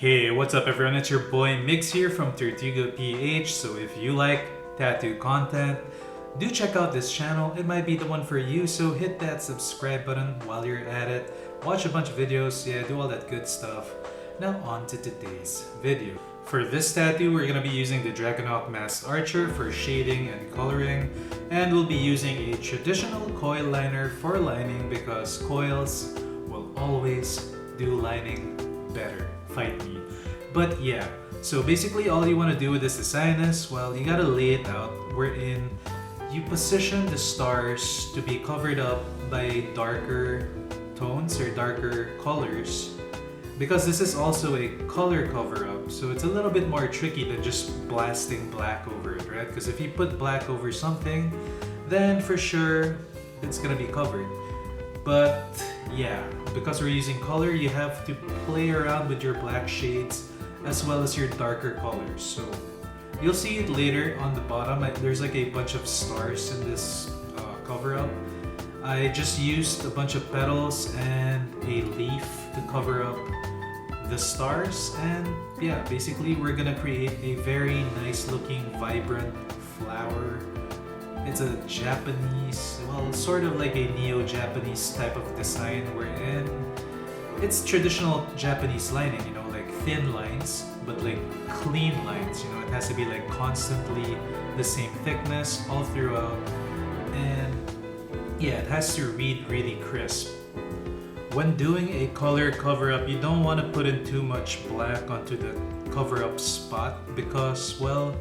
Hey, what's up everyone? It's your boy Mix here from Tortuga PH. So if you like tattoo content, do check out this channel. It might be the one for you, so hit that subscribe button while you're at it. Watch a bunch of videos, yeah, do all that good stuff. Now on to today's video. For this tattoo, we're going to be using the Dragonhawk Mast Archer for shading and coloring, and we'll be using a traditional coil liner for lining because coils will always do lining better. Fight me. But yeah, so basically all you want to do with this design is, well, you gotta lay it out wherein you position the stars to be covered up by darker tones or darker colors, because this is also a color cover-up, so it's a little bit more tricky than just blasting black over it, right? Because if you put black over something, then for sure it's gonna be covered. But yeah, because we're using color, you have to play around with your black shades as well as your darker colors. So you'll see it later on the bottom. There's like a bunch of stars in this cover-up. I just used a bunch of petals and a leaf to cover up the stars, and yeah, basically we're gonna create a very nice looking vibrant flower. It's a Japanese, well, sort of like a neo-Japanese type of design wherein it's traditional Japanese lining, you know, like thin lines, but like clean lines, you know, it has to be like constantly the same thickness all throughout, and yeah, it has to read really crisp. When doing a color cover-up, you don't want to put in too much black onto the cover-up spot because, well,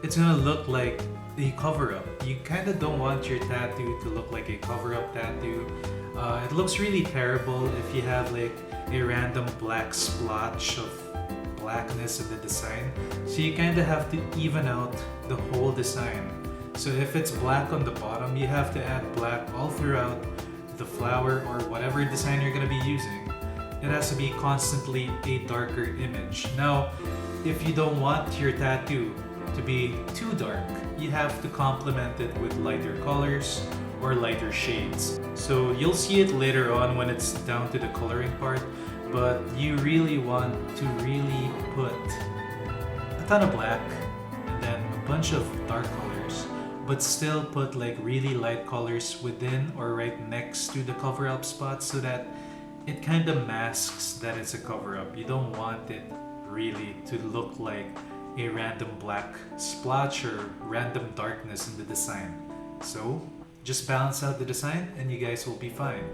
it's gonna look like a cover-up. You kind of don't want your tattoo to look like a cover-up tattoo. It looks really terrible if you have like a random black splotch of blackness in the design. So you kind of have to even out the whole design. So if it's black on the bottom, you have to add black all throughout the flower or whatever design you're going to be using. It has to be constantly a darker image. Now, if you don't want your tattoo to be too dark, you have to complement it with lighter colors or lighter shades. So you'll see it later on when it's down to the coloring part, but you really want to really put a ton of black and then a bunch of dark colors, but still put like really light colors within or right next to the cover-up spot so that it kind of masks that it's a cover-up. You don't want it really to look like a random black splotch or random darkness in the design. So just balance out the design and you guys will be fine.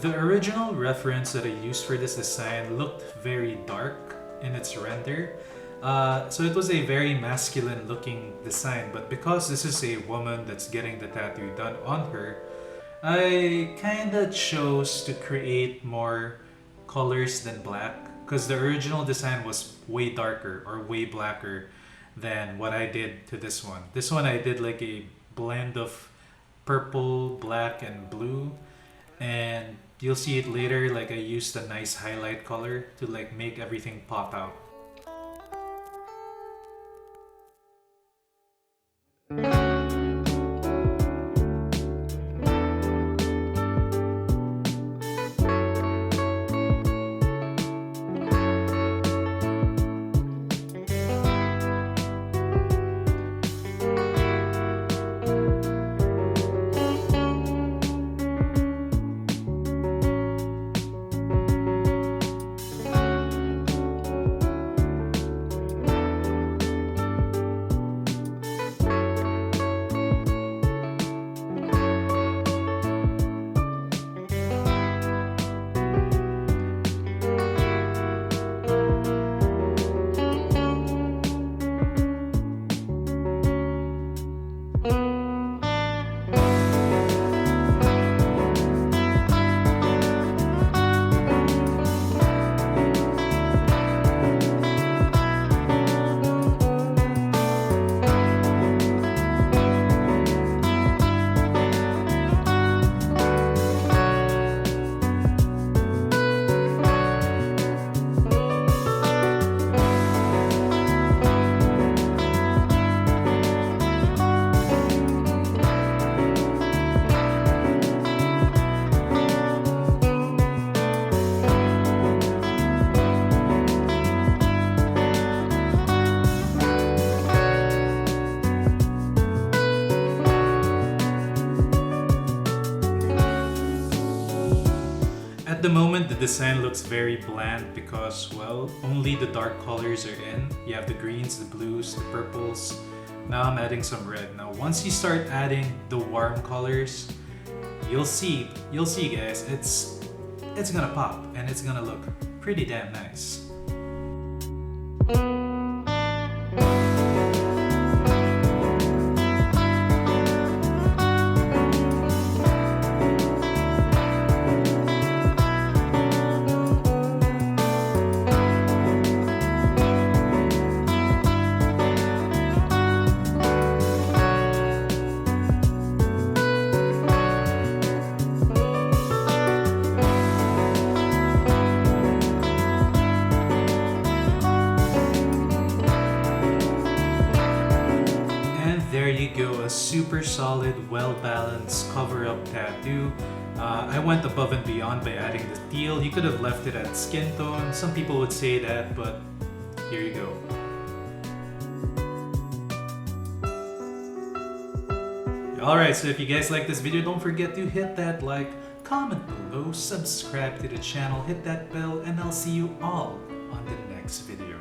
The original reference that I used for this design looked very dark in its render. So it was a very masculine looking design, but because this is a woman that's getting the tattoo done on her, I kinda chose to create more colors than black because the original design was way darker or way blacker than what I did to this one. This one I did like a blend of purple, black, and blue, and you'll see it later, like I used a nice highlight color to like make everything pop out. the moment, the design looks very bland because, well, only the dark colors are in. You have the greens, the blues, the purples. Now I'm adding some red. Now once you start adding the warm colors, you'll see guys, it's gonna pop and it's gonna look pretty damn nice. There you go, a super solid, well-balanced cover-up tattoo. I went above and beyond by adding the teal. You could have left it at skin tone. Some people would say that, but here you go. Alright, so if you guys like this video, don't forget to hit that like, comment below, subscribe to the channel, hit that bell, and I'll see you all on the next video.